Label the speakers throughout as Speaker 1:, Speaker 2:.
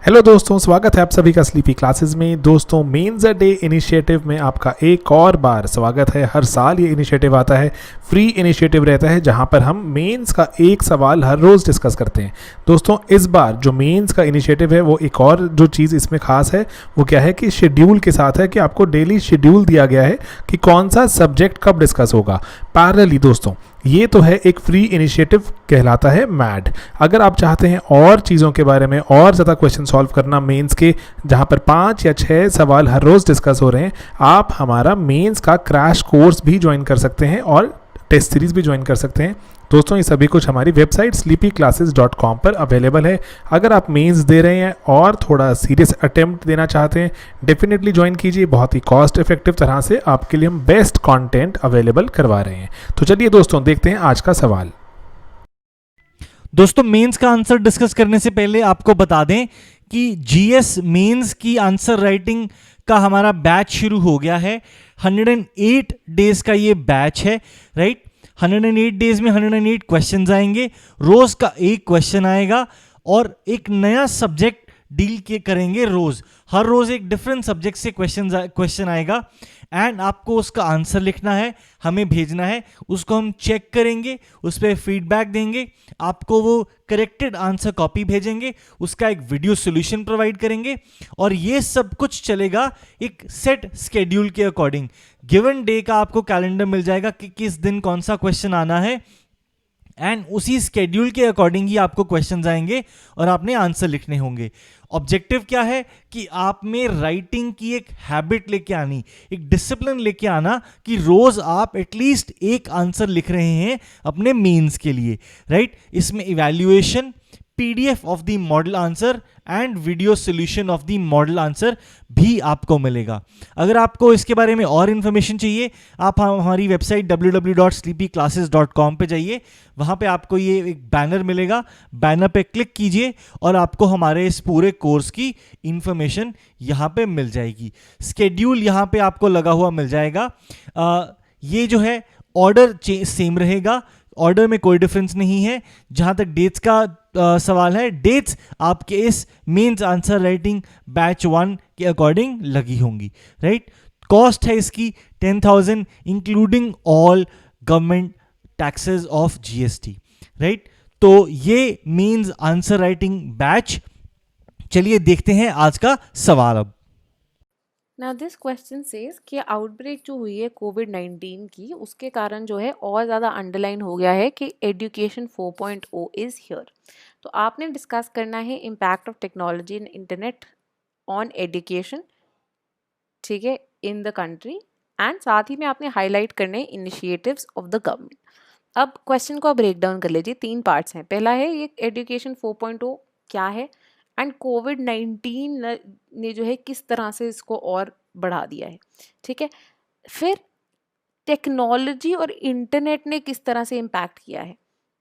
Speaker 1: Hello दोस्तों, स्वागत है आप सभी का स्लीपी क्लासेस में। दोस्तों, मेंस अ डे इनिशिएटिव में आपका एक और बार स्वागत है। हर साल ये इनिशिएटिव आता है, फ्री इनिशिएटिव रहता है जहां पर हम मेंस का एक सवाल हर रोज़ डिस्कस करते हैं। दोस्तों, इस बार जो मेंस का इनिशिएटिव है वो एक और जो चीज़ इसमें खास है वो क्या है कि शेड्यूल के साथ है कि आपको डेली शेड्यूल दिया गया है कि कौन सा सब्जेक्ट कब डिस्कस होगा। पैरेलली दोस्तों, ये तो है एक फ्री इनिशिएटिव, कहलाता है मैड। अगर आप चाहते हैं और चीज़ों के बारे में और ज़्यादा क्वेश्चन सॉल्व करना मेंस के, जहां पर 5 या 6 सवाल हर रोज़ डिस्कस हो रहे हैं, आप हमारा मेंस का क्रैश कोर्स भी ज्वाइन कर सकते हैं और टेस्ट सीरीज़ भी ज्वाइन कर सकते हैं। दोस्तों, ये सभी कुछ हमारी वेबसाइट sleepyclasses.com पर अवेलेबल है। अगर आप मेंस दे रहे हैं और थोड़ा सीरियस अटेम्प्ट देना चाहते हैं, डेफिनेटली ज्वाइन कीजिए। बहुत ही कॉस्ट इफेक्टिव तरह से आपके लिए हम बेस्ट कंटेंट अवेलेबल करवा रहे हैं। तो चलिए दोस्तों, देखते हैं आज का सवाल।
Speaker 2: दोस्तों, मेंस का आंसर डिस्कस करने से पहले आपको बता दें कि जीएस मेंस की आंसर राइटिंग का हमारा बैच शुरू हो गया है। 108 डेज का ये बैच है, राइट। 108 डेज में 108 क्वेश्चंस आएंगे, रोज का एक क्वेश्चन आएगा और एक नया सब्जेक्ट डील के करेंगे। हर रोज एक डिफरेंट सब्जेक्ट से क्वेश्चन आएगा एंड आपको उसका आंसर लिखना है, हमें भेजना है, उसको हम चेक करेंगे, उस पर फीडबैक देंगे, आपको वो करेक्टेड आंसर कॉपी भेजेंगे, उसका एक वीडियो सॉल्यूशन प्रोवाइड करेंगे और ये सब कुछ चलेगा एक सेट स्केड्यूल के अकॉर्डिंग। गिवन डे का आपको कैलेंडर मिल जाएगा कि किस दिन कौन सा क्वेश्चन आना है एंड उसी स्केड्यूल के अकॉर्डिंग ही आपको क्वेश्चंस आएंगे और आपने आंसर लिखने होंगे। ऑब्जेक्टिव क्या है कि आप में राइटिंग की एक हैबिट लेके आनी, एक डिसिप्लिन लेके आना कि रोज आप एटलीस्ट एक आंसर लिख रहे हैं अपने मेंस के लिए, राइट। इसमें evaluation, PDF of the model answer and video solution of the model answer भी आपको मिलेगा। अगर आपको इसके बारे में और इन्फॉर्मेशन चाहिए, आप हमारी वेबसाइट www.sleepyclasses.com पे जाइए। वहाँ पे आपको ये एक बैनर मिलेगा, बैनर पे क्लिक कीजिए और आपको हमारे इस पूरे कोर्स की इन्फॉर्मेशन यहाँ पे मिल जाएगी। स्केड्यूल यहाँ पे आपको लगा हुआ मिल जाएगा। ये जो है ऑर्डर सेम रहेगा, ऑर्डर में कोई डिफरेंस नहीं है। जहाँ तक डेट्स का सवाल है, डेट्स आपके इस मेंस आंसर राइटिंग बैच 1 के अकॉर्डिंग लगी होंगी, राइट। कॉस्ट है इसकी 10,000 including all government taxes of GST, right. तो ये मेंस आंसर राइटिंग बैच। चलिए देखते हैं आज का सवाल अब।
Speaker 3: नाउ दिस क्वेश्चन सेज कि आउटब्रेक जो हुई है कोविड-19 की, उसके कारण जो है और ज़्यादा अंडरलाइन हो गया है कि एजुकेशन 4.0 इज़ हियर। तो आपने डिस्कस करना है impact of technology and internet on education, ठीक है, इन द कंट्री, एंड साथ ही में आपने हाईलाइट करने इनिशिएटिव्स ऑफ द गवर्नमेंट। अब क्वेश्चन को ब्रेक डाउन कर लीजिए, 3 पार्ट्स हैं। पहला है ये एजुकेशन 4.0 क्या है एंड कोविड-19 ने जो है किस तरह से इसको और बढ़ा दिया है, ठीक है। फिर टेक्नोलॉजी और इंटरनेट ने किस तरह से इम्पैक्ट किया है,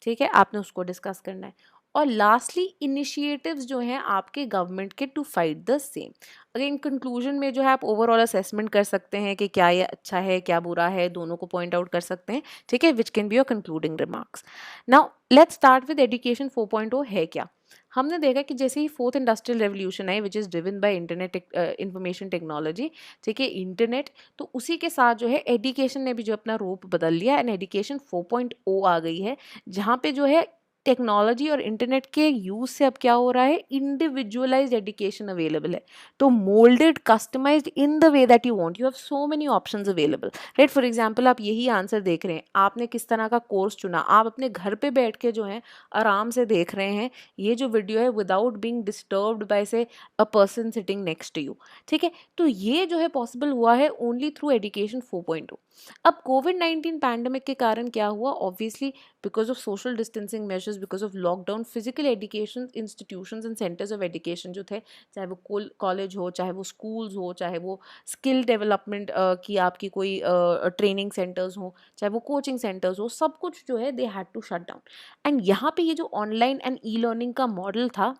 Speaker 3: ठीक है, आपने उसको डिस्कस करना है। और लास्टली इनिशिएटिव्स जो हैं आपके गवर्नमेंट के टू फाइट द सेम। अगर इन कंक्लूजन में जो है आप ओवरऑल असेसमेंट कर सकते हैं कि क्या ये अच्छा है क्या बुरा है, दोनों को पॉइंट आउट कर सकते हैं, ठीक है, which can be your concluding remarks. Now let's start with education 4.0 है क्या। हमने देखा कि जैसे ही 4th industrial revolution I which is driven by internet information technology, ठीक है, इंटरनेट, तो उसी के साथ जो है एजुकेशन ने भी जो अपना रूप बदल लिया एंड एजुकेशन 4.0 आ गई है, जहाँ पे जो है टेक्नोलॉजी और इंटरनेट के यूज से अब क्या हो रहा है, इंडिविजुअलाइज्ड एजुकेशन अवेलेबल है। तो moulded, customised in the way that you want, you have so many options available, right. For example आप यही आंसर देख रहे हैं, आपने किस तरह का कोर्स चुना, आप अपने घर पे बैठ के जो है आराम से देख रहे हैं ये जो वीडियो है विदाउट बीइंग डिस्टर्ब्ड बाय से a person sitting next to you, ठीक है। तो ये जो है पॉसिबल हुआ है ओनली थ्रू एजुकेशन 4.0। अब कोविड-19 पैंडेमिक के कारण क्या हुआ, obviously because of social distancing measures, because of lockdown, physical education institutions and centres of education जो थे, चाहे वो कॉलेज हो, चाहे वो स्कूल्स हो, चाहे वो स्किल डेवलपमेंट की आपकी कोई ट्रेनिंग सेंटर्स हो, चाहे वो कोचिंग सेंटर्स हो, सब कुछ जो है they had to shut down. And यहाँ पे ये जो ऑनलाइन एंड ई लर्निंग का मॉडल था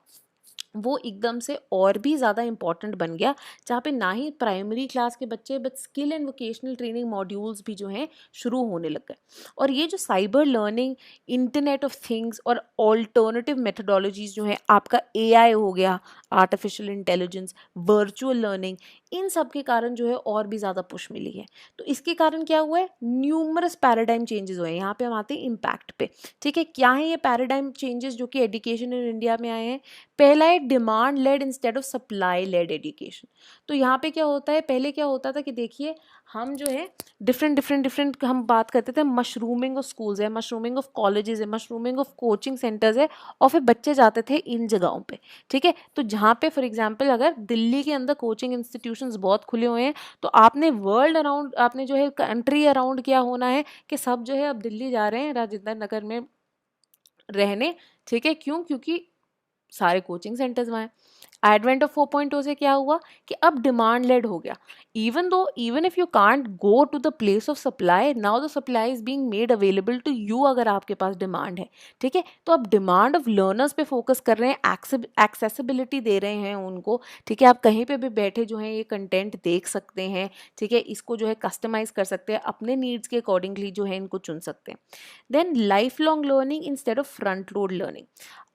Speaker 3: वो एकदम से और भी ज़्यादा इम्पॉर्टेंट बन गया, जहाँ पे ना ही प्राइमरी क्लास के बच्चे but skill and vocational training modules भी जो हैं शुरू होने लग गए। और ये जो cyber learning, internet of things और ऑल्टरनेटिव मेथडोलॉजीज जो हैं, आपका एआई हो गया, आर्टिफिशियल इंटेलिजेंस, वर्चुअल लर्निंग, इन सब के कारण जो है और भी ज़्यादा पुश मिली है। तो इसके कारण क्या हुआ है, न्यूमरस पैराडाइम चेंजेस हुए हैं। यहाँ पे हम आते हैं इम्पैक्ट पे, ठीक है। क्या है ये पैराडाइम चेंजेस जो कि एजुकेशन इन इंडिया में आए हैं? पहला है demand led instead of supply led education. तो यहाँ पे क्या होता है, पहले क्या होता था कि देखिए हम जो है डिफरेंट हम बात करते थे, मशरूमिंग ऑफ स्कूल्स है, मशरूमिंग ऑफ कॉलेजेस है, मशरूमिंग ऑफ कोचिंग सेंटर्स है, और फिर बच्चे जाते थे इन जगहों पे, ठीक है। तो जहाँ पे फॉर एग्जांपल अगर दिल्ली के अंदर कोचिंग इंस्टीट्यूशंस बहुत खुले हुए हैं, तो आपने वर्ल्ड अराउंड, आपने जो है कंट्री अराउंड क्या होना है कि सब जो है अब दिल्ली जा रहे हैं राजेंद्र नगर में रहने, ठीक है। क्यों? क्योंकि सारे कोचिंग सेंटर्स वहाँ हैं। एडवेंट ऑफ 4.0 से क्या हुआ कि अब डिमांड लेड हो गया। Even if you can't go to the place of supply, now the supply is being made available to you, अगर आपके पास डिमांड है, ठीक है। तो अब डिमांड ऑफ लर्नर्स पे फोकस कर रहे हैं, एक्सेसिबिलिटी दे रहे हैं उनको, ठीक है। आप कहीं पे भी बैठे जो है ये कंटेंट देख सकते हैं, ठीक है। इसको जो है कस्टमाइज कर सकते हैं, अपने नीड्स के अकॉर्डिंगली जो है इनको चुन सकते हैं। Then lifelong learning instead of front load learning.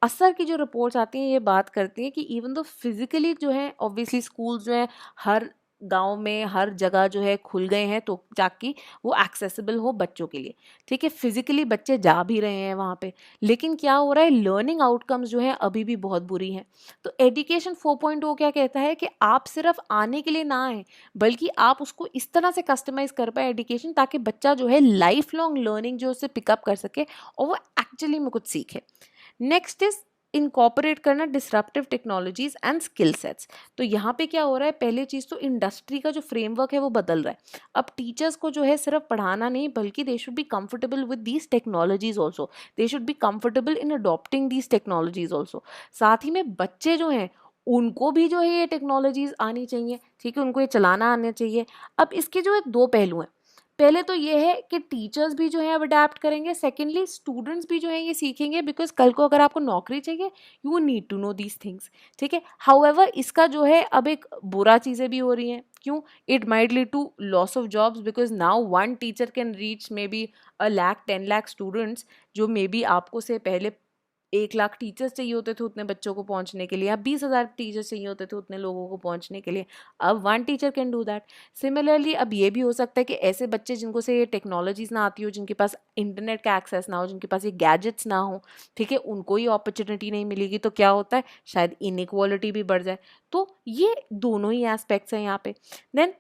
Speaker 3: असर की जो रिपोर्ट्स आती हैं ये बात करती हैं कि इवन दो फिजिकली जो है ऑब्वियसली स्कूल जो है हर गांव में हर जगह जो है खुल गए हैं, तो ताकि वो एक्सेसिबल हो बच्चों के लिए, ठीक है। फिजिकली बच्चे जा भी रहे हैं वहाँ पे, लेकिन क्या हो रहा है, लर्निंग आउटकम्स जो है अभी भी बहुत बुरी हैं। तो एजुकेशन 4.0 क्या कहता है कि आप सिर्फ आने के लिए ना आए, बल्कि आप उसको इस तरह से कस्टमाइज कर पाए एजुकेशन, ताकि बच्चा जो है लाइफ लॉन्ग लर्निंग जो उससे पिकअप कर सके और वो एक्चुअली में कुछ सीखे। नेक्स्ट इज इनकॉर्पोरेट करना disruptive technologies and skill sets. तो यहाँ पे क्या हो रहा है, पहले चीज़ तो इंडस्ट्री का जो फ्रेमवर्क है वो बदल रहा है। अब टीचर्स को जो है सिर्फ पढ़ाना नहीं, बल्कि they should be comfortable with these technologies also, they should be comfortable in adopting these technologies also. साथ ही में बच्चे जो हैं उनको भी जो है ये टेक्नोलॉजीज आनी चाहिए, ठीक है, उनको ये चलाना आना चाहिए। अब इसके जो है दो पहलू हैं। पहले तो ये है कि टीचर्स भी जो है अब अडेप्ट करेंगे, सेकेंडली स्टूडेंट्स भी जो है ये सीखेंगे, बिकॉज कल को अगर आपको नौकरी चाहिए you need to know these things, ठीक है। हाउएवर इसका जो है अब एक बुरा चीज़ें भी हो रही हैं। क्यों? It might lead to loss of jobs, because now one teacher can reach maybe 1 lakh 10 lakh students, जो मे बी आपको से पहले 1 लाख टीचर्स चाहिए होते थे उतने बच्चों को पहुंचने के लिए, अब 20,000 टीचर्स चाहिए होते थे उतने लोगों को पहुंचने के लिए, अब 1 teacher can do that. Similarly अब ये भी हो सकता है कि ऐसे बच्चे जिनको से ये टेक्नोलॉजीज ना आती हो, जिनके पास इंटरनेट का एक्सेस ना हो, जिनके पास ये गैजेट्स ना हो, ठीक है, उनको ये अपॉर्चुनिटी नहीं मिलेगी, तो क्या होता है, शायद इनइक्वालिटी भी बढ़ जाए। तो ये दोनों ही एस्पेक्ट्स हैं यहाँ पे। देन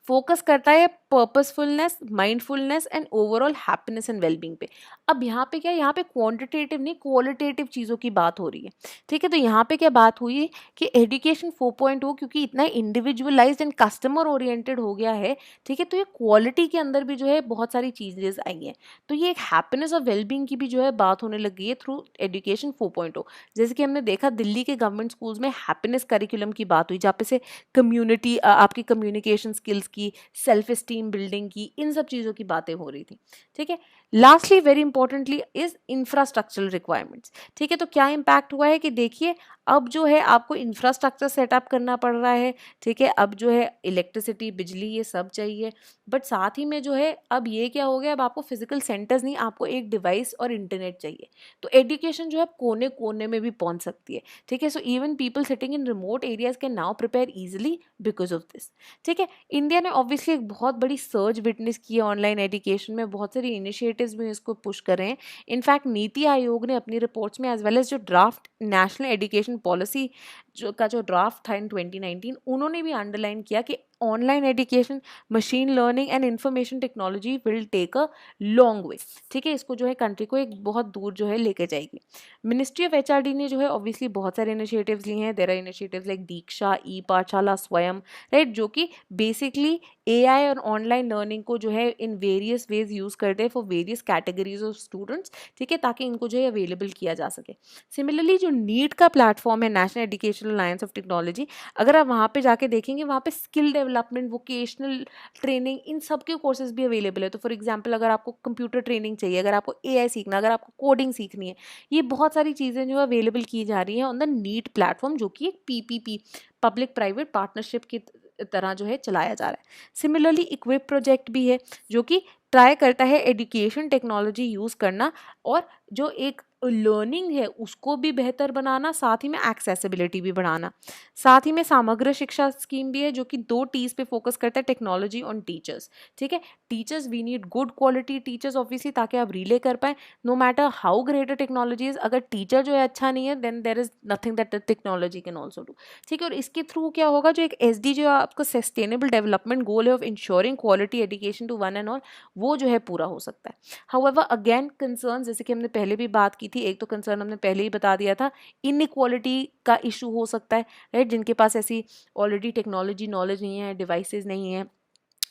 Speaker 3: फोकस करता है purposefulness, mindfulness and overall happiness and wellbeing पे। अब यहाँ पे क्या, यहाँ पे क्वांटिटेटिव नहीं क्वालिटेटिव चीज़ों की बात हो रही है, ठीक है। तो यहाँ पे क्या बात हुई है कि एजुकेशन 4.0 क्योंकि इतना इंडिविजुअलाइज्ड एंड कस्टमर ओरिएंटेड हो गया है, ठीक है, तो ये क्वालिटी के अंदर भी जो है बहुत सारी चीजें आई हैं। तो ये एक हैप्पीनेस और वेलबींग की भी जो है बात होने लगी है थ्रू एजुकेशन 4.0। जैसे कि हमने देखा दिल्ली के गवर्नमेंट स्कूल्स में हैप्पीनेस करिकुलम की बात हुई, जहाँ पे से कम्युनिटी, आपकी कम्युनिकेशन स्किल्स की, सेल्फ एस्टीम बिल्डिंग की, इन सब चीज़ों की बातें हो रही थी, ठीक है। Lastly very importantly is infrastructural requirements, ठीक है। तो क्या इम्पैक्ट हुआ है कि देखिए अब जो है आपको इंफ्रास्ट्रक्चर सेटअप करना पड़ रहा है, ठीक है। अब जो है इलेक्ट्रिसिटी, बिजली, ये सब चाहिए, बट साथ ही में जो है अब ये क्या हो गया, अब आपको फिजिकल सेंटर्स नहीं, आपको एक डिवाइस और इंटरनेट चाहिए। तो एजुकेशन जो है कोने कोने में भी पहुंच सकती है, ठीक है। So even people sitting in remote areas can now prepare easily because of this, ठीक है। इंडिया ने ऑब्वियसली एक बहुत बड़ी सर्ज विटनेस की है ऑनलाइन एजुकेशन में, बहुत सारी इनिशिएटिव्स भी इसको पुश कर रहे हैं। इनफैक्ट नीति आयोग ने अपनी रिपोर्ट्स में एज वेल एज जो ड्राफ्ट नेशनल एजुकेशन पॉलिसी जो ड्राफ्ट था इन 2019, उन्होंने भी अंडरलाइन किया कि online education, machine learning and information technology will take a long way, ठीक है। इसको जो है कंट्री को एक बहुत दूर जो है लेके जाएगी। मिनिस्ट्री ऑफ एचआरडी ने जो है ऑब्वियसली बहुत सारे इनिशिएटिव्स लिए हैं। देयर आर इनिशिएटिव्स लाइक दीक्षा, ई पाठशाला, स्वयं, राइट, जो कि बेसिकली एआई और ऑनलाइन लर्निंग को जो है इन वेरियस वेज यूज करते हैं for various categories of students, ठीक है, ताकि इनको जो है अवेलेबल किया जा सके। सिमिलरली जो नीट का प्लेटफॉर्म है, national educational alliance of technology, अगर आप वहाँ पे जाके देखेंगे, वहाँ पे स्किल डेवलपमेंट, वोकेशनल ट्रेनिंग, इन सब के कोर्सेज भी अवेलेबल है। तो फॉर एग्जांपल अगर आपको कंप्यूटर ट्रेनिंग चाहिए, अगर आपको एआई सीखना, अगर आपको कोडिंग सीखनी है, ये बहुत सारी चीज़ें जो अवेलेबल की जा रही हैं ऑन द नीट प्लेटफॉर्म, जो कि एक पीपीपी, पब्लिक प्राइवेट पार्टनरशिप की तरह जो है चलाया जा रहा है। सिमिलरली इक्विप प्रोजेक्ट भी है, जो कि ट्राई करता है एजुकेशन टेक्नोलॉजी यूज़ करना और जो एक लर्निंग है उसको भी बेहतर बनाना, साथ ही में एक्सेसिबिलिटी भी बढ़ाना। साथ ही में समग्र शिक्षा स्कीम भी है जो कि 2 टीज पे फोकस करता है, टेक्नोलॉजी ऑन टीचर्स। ठीक है, teachers we need good quality teachers obviously, ताकि आप रिले कर पाए no matter how great a technology is. अगर टीचर जो है अच्छा नहीं है then there is nothing that the technology can also do. ठीक है, और इसके थ्रू क्या होगा, जो एक एसडी जो आपका सस्टेनेबल डेवलपमेंट गोल है of ensuring quality education to one and all, वो जो है पूरा हो सकता है। हाउएवर अगेन कंसर्न, जैसे कि हमने पहले भी बात की थी, एक तो कंसर्न हमने पहले ही बता दिया था, इनइक्वालिटी का इशू हो सकता है, राइट, जिनके पास ऐसी ऑलरेडी टेक्नोलॉजी नॉलेज नहीं है, डिवाइसेस नहीं है,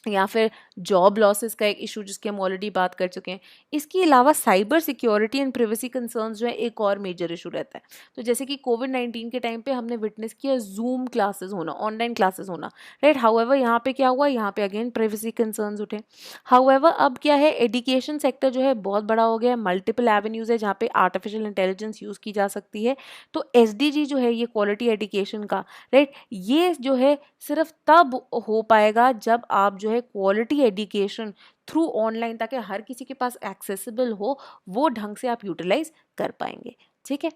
Speaker 3: या फिर जॉब लॉसेस का एक इशू जिसकी हम ऑलरेडी बात कर चुके हैं। इसके अलावा cyber security and privacy concerns जो है एक और मेजर इशू रहता है। तो जैसे कि कोविड-19 के टाइम पे हमने विटनेस किया जूम क्लासेस होना, ऑनलाइन क्लासेस होना, राइट। हाउएवर यहाँ पे क्या हुआ, यहाँ पे अगेन प्रिवेसी कंसर्न्स उठे। हाउएवर अब क्या है, एजुकेशन सेक्टर जो है बहुत बड़ा हो गया है, मल्टीपल एवेन्यूज है जहाँ पे आर्टिफिशियल इंटेलिजेंस यूज़ की जा सकती है। तो एसडीजी जो है ये क्वालिटी एजुकेशन का, राइट, ये जो है सिर्फ तब हो पाएगा जब आप जो है क्वालिटी एजुकेशन थ्रू ऑनलाइन, ताकि हर किसी के पास एक्सेसिबल हो, वो ढंग से आप यूटिलाइज कर पाएंगे। ठीक है।